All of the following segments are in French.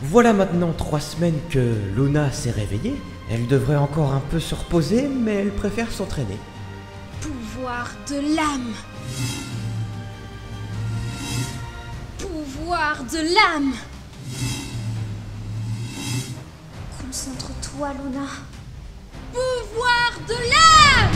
Voilà maintenant 3 semaines que Luna s'est réveillée. Elle devrait encore un peu se reposer, mais elle préfère s'entraîner. Pouvoir de l'âme. Pouvoir de l'âme. Concentre-toi, Luna. Pouvoir de l'âme.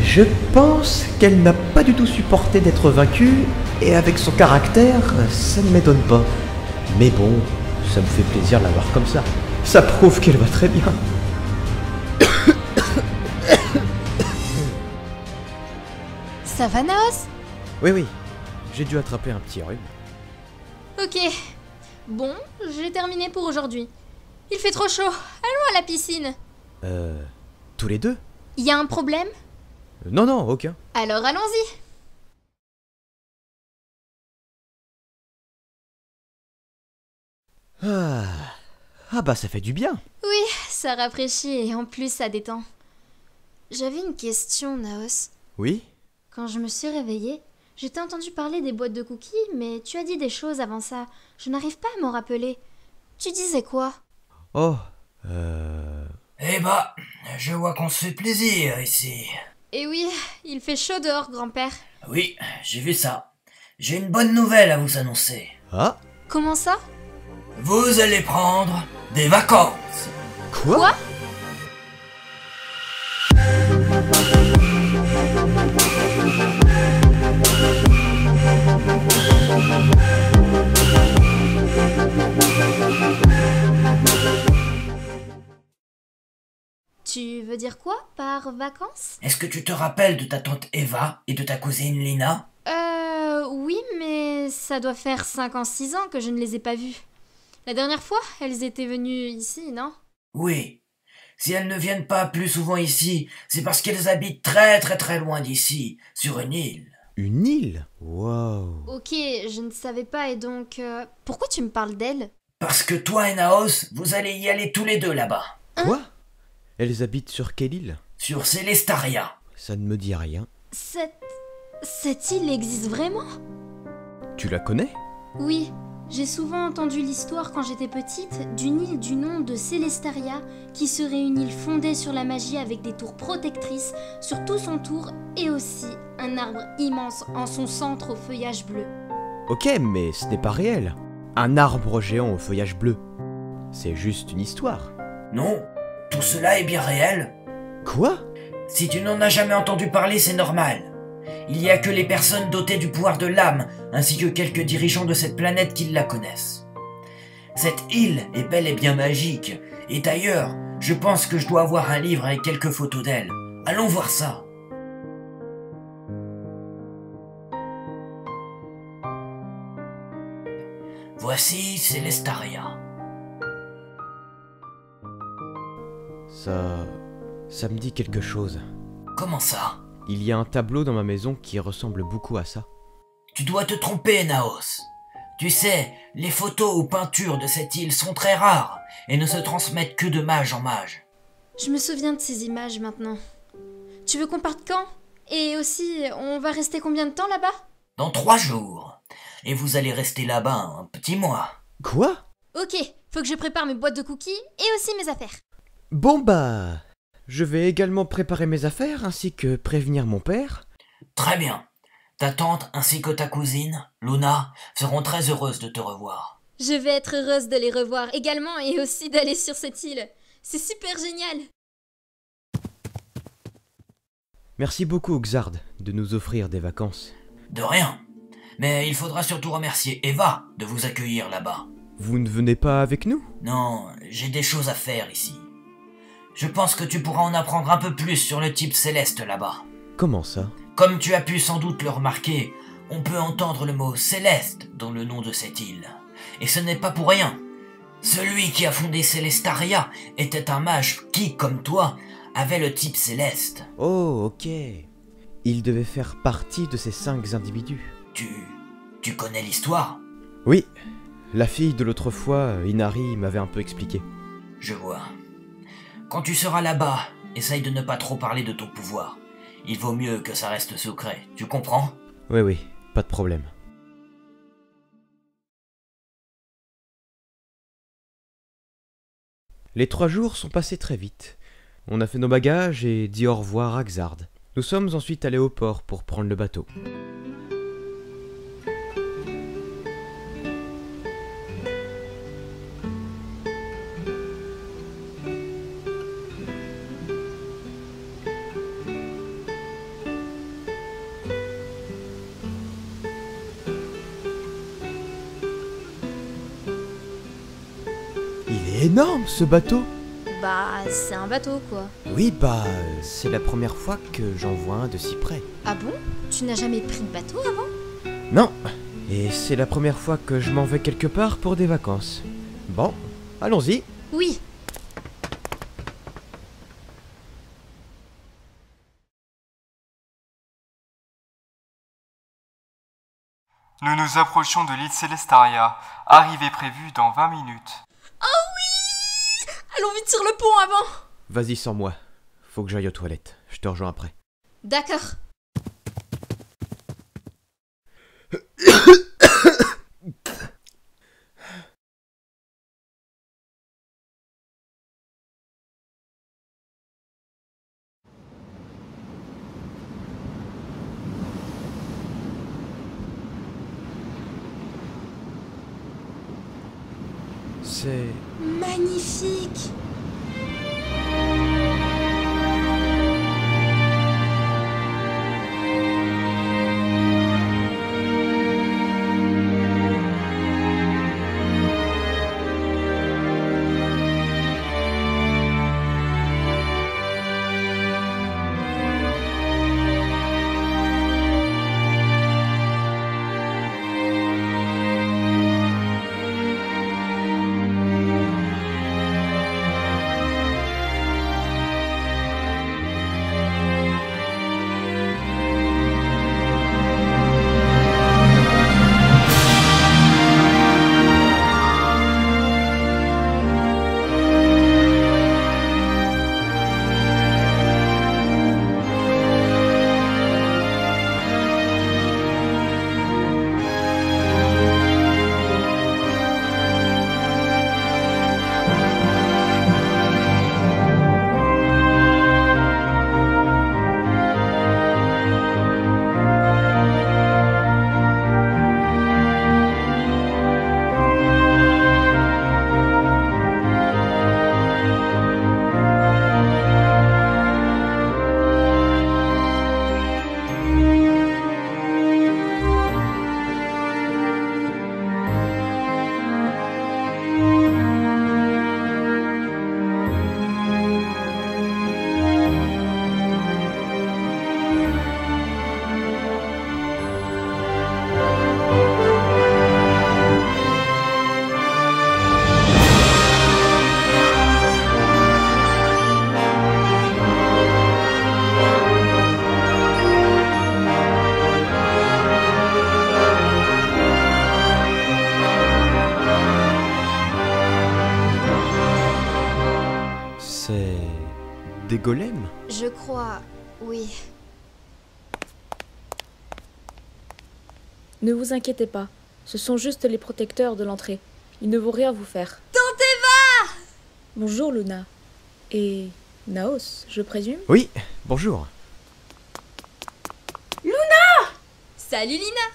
Je pense qu'elle n'a pas du tout supporté d'être vaincue, et avec son caractère, ça ne m'étonne pas. Mais bon, ça me fait plaisir de la voir comme ça. Ça prouve qu'elle va très bien. Ça va, Naos? Oui, j'ai dû attraper un petit rhume. Ok. Bon, j'ai terminé pour aujourd'hui. Il fait trop chaud. Allons à la piscine. Tous les deux? Y a un problème? Non, aucun. Alors allons-y. Ah bah ça fait du bien. Oui, ça rafraîchit et en plus ça détend. J'avais une question, Naos. Oui? Quand je me suis réveillée, j'ai entendu parler des boîtes de cookies, mais tu as dit des choses avant ça. Je n'arrive pas à m'en rappeler. Tu disais quoi? Oh, Eh bah, je vois qu'on se fait plaisir ici. Eh oui, il fait chaud dehors, grand-père. Oui, j'ai vu ça. J'ai une bonne nouvelle à vous annoncer. Ah? Comment ça? Vous allez prendre des vacances. Quoi? Tu veux dire quoi par vacances? Est-ce que tu te rappelles de ta tante Eva et de ta cousine Lina? Oui, mais ça doit faire 5 ans, 6 ans que je ne les ai pas vues. La dernière fois, elles étaient venues ici, non? Oui. Si elles ne viennent pas plus souvent ici, c'est parce qu'elles habitent très très très loin d'ici, sur une île. Une île? Wow. Ok, je ne savais pas et donc... pourquoi tu me parles d'elles? Parce que toi et Naos, vous allez y aller tous les deux là-bas. Quoi? Elles habitent sur quelle île? Sur Célestaria. Ça ne me dit rien. Cette île existe vraiment? Tu la connais? Oui, j'ai souvent entendu l'histoire quand j'étais petite d'une île du nom de Célestaria qui serait une île fondée sur la magie avec des tours protectrices sur tout son tour et aussi un arbre immense en son centre au feuillage bleu. Ok, mais ce n'est pas réel. Un arbre géant au feuillage bleu. C'est juste une histoire. Non, tout cela est bien réel. Quoi? Si tu n'en as jamais entendu parler, c'est normal. Il n'y a que les personnes dotées du pouvoir de l'âme, ainsi que quelques dirigeants de cette planète qui la connaissent. Cette île est bel et bien magique, et d'ailleurs, je pense que je dois avoir un livre avec quelques photos d'elle. Allons voir ça. Voici Célestaria. Ça me dit quelque chose. Comment ça? Il y a un tableau dans ma maison qui ressemble beaucoup à ça. Tu dois te tromper, Naos. Tu sais, les photos ou peintures de cette île sont très rares et ne se transmettent que de mage en mage. Je me souviens de ces images maintenant. Tu veux qu'on parte quand? Et aussi, on va rester combien de temps là-bas? Dans 3 jours. Et vous allez rester là-bas un petit mois. Quoi? Ok, faut que je prépare mes boîtes de cookies et aussi mes affaires. Bon bah... Je vais également préparer mes affaires ainsi que prévenir mon père. Très bien. Ta tante ainsi que ta cousine, Luna, seront très heureuses de te revoir. Je vais être heureuse de les revoir également et aussi d'aller sur cette île. C'est super génial. Merci beaucoup, Xard, de nous offrir des vacances. De rien. Mais il faudra surtout remercier Eva de vous accueillir là-bas. Vous ne venez pas avec nous? Non, j'ai des choses à faire ici. Je pense que tu pourras en apprendre un peu plus sur le type céleste là-bas. Comment ça? Comme tu as pu sans doute le remarquer, on peut entendre le mot céleste dans le nom de cette île. Et ce n'est pas pour rien. Celui qui a fondé Célestaria était un mage qui, comme toi, avait le type céleste. Oh, ok. Il devait faire partie de ces 5 individus. Tu connais l'histoire? Oui, La fille de l'autre fois, Inari, m'avait un peu expliqué. Je vois. Quand tu seras là-bas, essaye de ne pas trop parler de ton pouvoir. Il vaut mieux que ça reste secret, tu comprends? Oui, pas de problème. Les 3 jours sont passés très vite. On a fait nos bagages et dit au revoir à Xard. Nous sommes ensuite allés au port pour prendre le bateau. Il est énorme ce bateau! Bah, c'est un bateau, quoi. Oui, c'est la première fois que j'en vois un de si près. Ah bon? Tu n'as jamais pris de bateau avant? Non, et c'est la première fois que je m'en vais quelque part pour des vacances. Bon, allons-y. Oui. Nous nous approchons de l'île Célestaria, arrivée prévue dans 20 minutes. Allons vite sur le pont avant! Vas-y sans moi. Faut que j'aille aux toilettes. Je te rejoins après. D'accord. C'est... Magnifique! C'est... des golems? Je crois... oui. Ne vous inquiétez pas, ce sont juste les protecteurs de l'entrée. Ils ne vont rien vous faire. Tentez-va! Bonjour Luna. Et... Naos, je présume? Oui, bonjour. Salut Lina!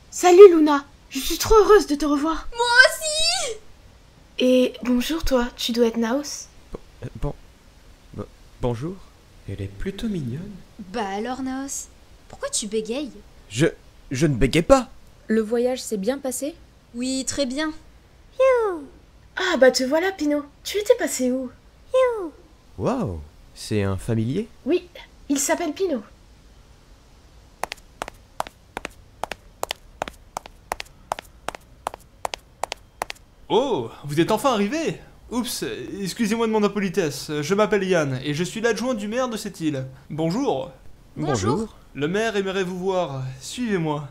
Salut Luna, je suis trop heureuse de te revoir. Moi aussi! Et bonjour toi, tu dois être Naos. Bonjour. Elle est plutôt mignonne. Bah alors Naos, pourquoi tu bégayes? Je ne bégaye pas. Le voyage s'est bien passé? Oui, très bien. Ah bah te voilà Pino, tu étais passé où? Waouh, c'est un familier? Oui, il s'appelle Pino. Oh, vous êtes enfin arrivé? Oups, excusez-moi de mon impolitesse, je m'appelle Yann et je suis l'adjoint du maire de cette île. Bonjour. Bonjour. Le maire aimerait vous voir, suivez-moi.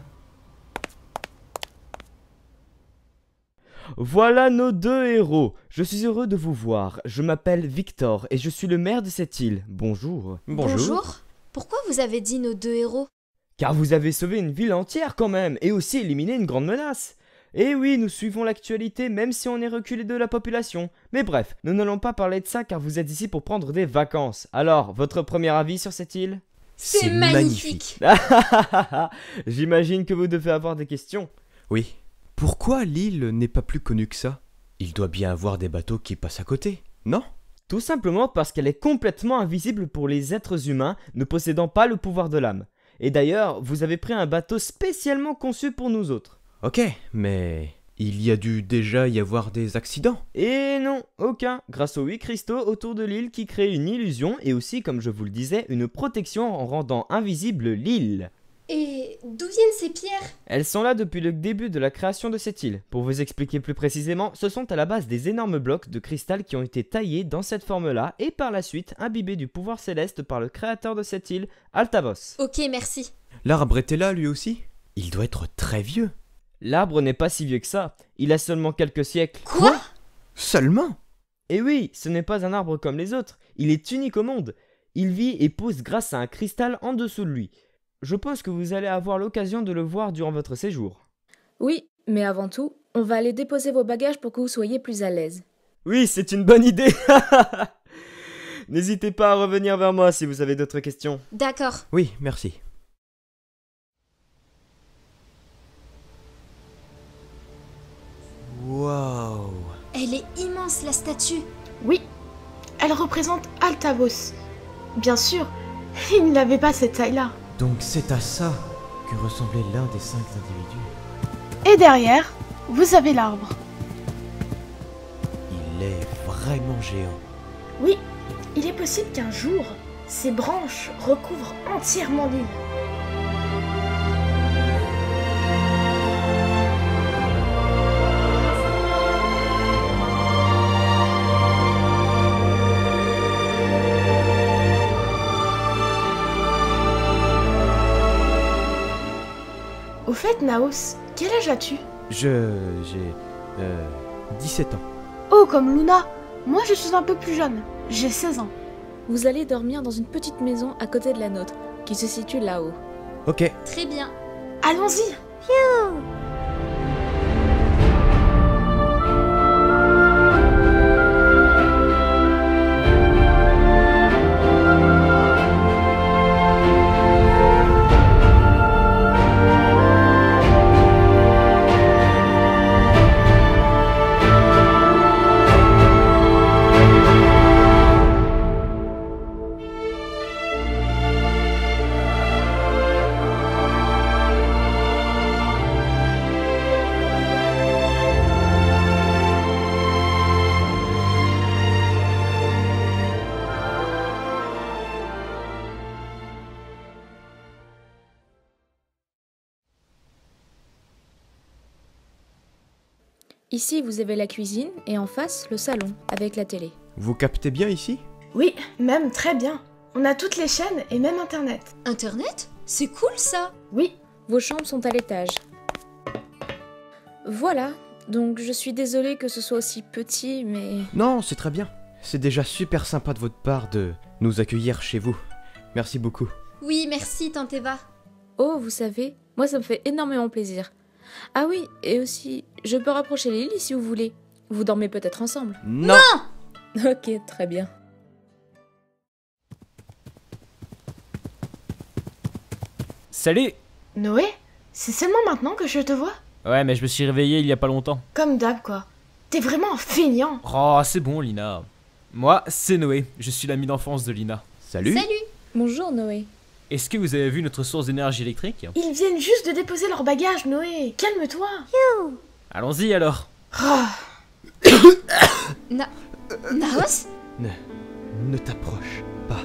Voilà nos deux héros. Je suis heureux de vous voir. Je m'appelle Victor et je suis le maire de cette île. Bonjour. Bonjour. Pourquoi vous avez dit nos deux héros? Car vous avez sauvé une ville entière quand même, et aussi éliminé une grande menace. Et oui, nous suivons l'actualité même si on est reculé de la population. Mais bref, nous n'allons pas parler de ça car vous êtes ici pour prendre des vacances. Alors, votre premier avis sur cette île? C'est magnifique. J'imagine que vous devez avoir des questions. Oui. Pourquoi l'île n'est pas plus connue que ça? Il doit bien avoir des bateaux qui passent à côté, non? Tout simplement parce qu'elle est complètement invisible pour les êtres humains ne possédant pas le pouvoir de l'âme. Et d'ailleurs, vous avez pris un bateau spécialement conçu pour nous autres. Ok, mais il y a dû déjà y avoir des accidents. Et non, aucun, grâce aux 8 cristaux autour de l'île qui créent une illusion et aussi, comme je vous le disais, une protection en rendant invisible l'île. Et d'où viennent ces pierres? Elles sont là depuis le début de la création de cette île. Pour vous expliquer plus précisément, ce sont à la base des énormes blocs de cristal qui ont été taillés dans cette forme-là et par la suite imbibés du pouvoir céleste par le créateur de cette île, Altavos. Ok, merci. L'arbre était là lui aussi? Il doit être très vieux. L'arbre n'est pas si vieux que ça, il a seulement quelques siècles. Quoi? Seulement? Et oui, ce n'est pas un arbre comme les autres, il est unique au monde. Il vit et pousse grâce à un cristal en dessous de lui. Je pense que vous allez avoir l'occasion de le voir durant votre séjour. Oui, mais avant tout, on va aller déposer vos bagages pour que vous soyez plus à l'aise. Oui, c'est une bonne idée. N'hésitez pas à revenir vers moi si vous avez d'autres questions. D'accord. Oui, merci. Waouh! Elle est immense, la statue. Oui, elle représente Altavos. Bien sûr, il n'avait pas cette taille-là. Donc c'est à ça que ressemblait l'un des 5 individus. Et derrière, vous avez l'arbre. Il est vraiment géant. Oui, il est possible qu'un jour, ses branches recouvrent entièrement l'île. Au fait, Naos, quel âge as-tu? J'ai 17 ans. Oh, comme Luna. Moi, je suis un peu plus jeune. J'ai 16 ans. Vous allez dormir dans une petite maison à côté de la nôtre, qui se situe là-haut. Ok. Très bien. Allons-y. Ici, vous avez la cuisine et en face, le salon, avec la télé. Vous captez bien ici? Oui, même très bien. On a toutes les chaînes et même Internet. Internet? C'est cool, ça. Oui, Vos chambres sont à l'étage. Voilà, donc je suis désolée que ce soit aussi petit, mais... Non, c'est très bien. C'est déjà super sympa de votre part de nous accueillir chez vous. Merci beaucoup. Oui, merci, Tante Eva. Oh, vous savez, moi ça me fait énormément plaisir. Ah oui, et aussi, je peux rapprocher les lits si vous voulez. Vous dormez peut-être ensemble. Non! Ok, très bien. Salut! Noé, c'est seulement maintenant que je te vois? Ouais, mais je me suis réveillé il y a pas longtemps. Comme d'hab, quoi. T'es vraiment un feignant. Oh, c'est bon, Lina. Moi, c'est Noé. Je suis l'ami d'enfance de Lina. Salut! Salut. Bonjour Noé. Est-ce que vous avez vu notre source d'énergie électrique? Ils viennent juste de déposer leurs bagages, Noé. Calme-toi. Allons-y alors. Ah, Naos? Ne t'approche pas.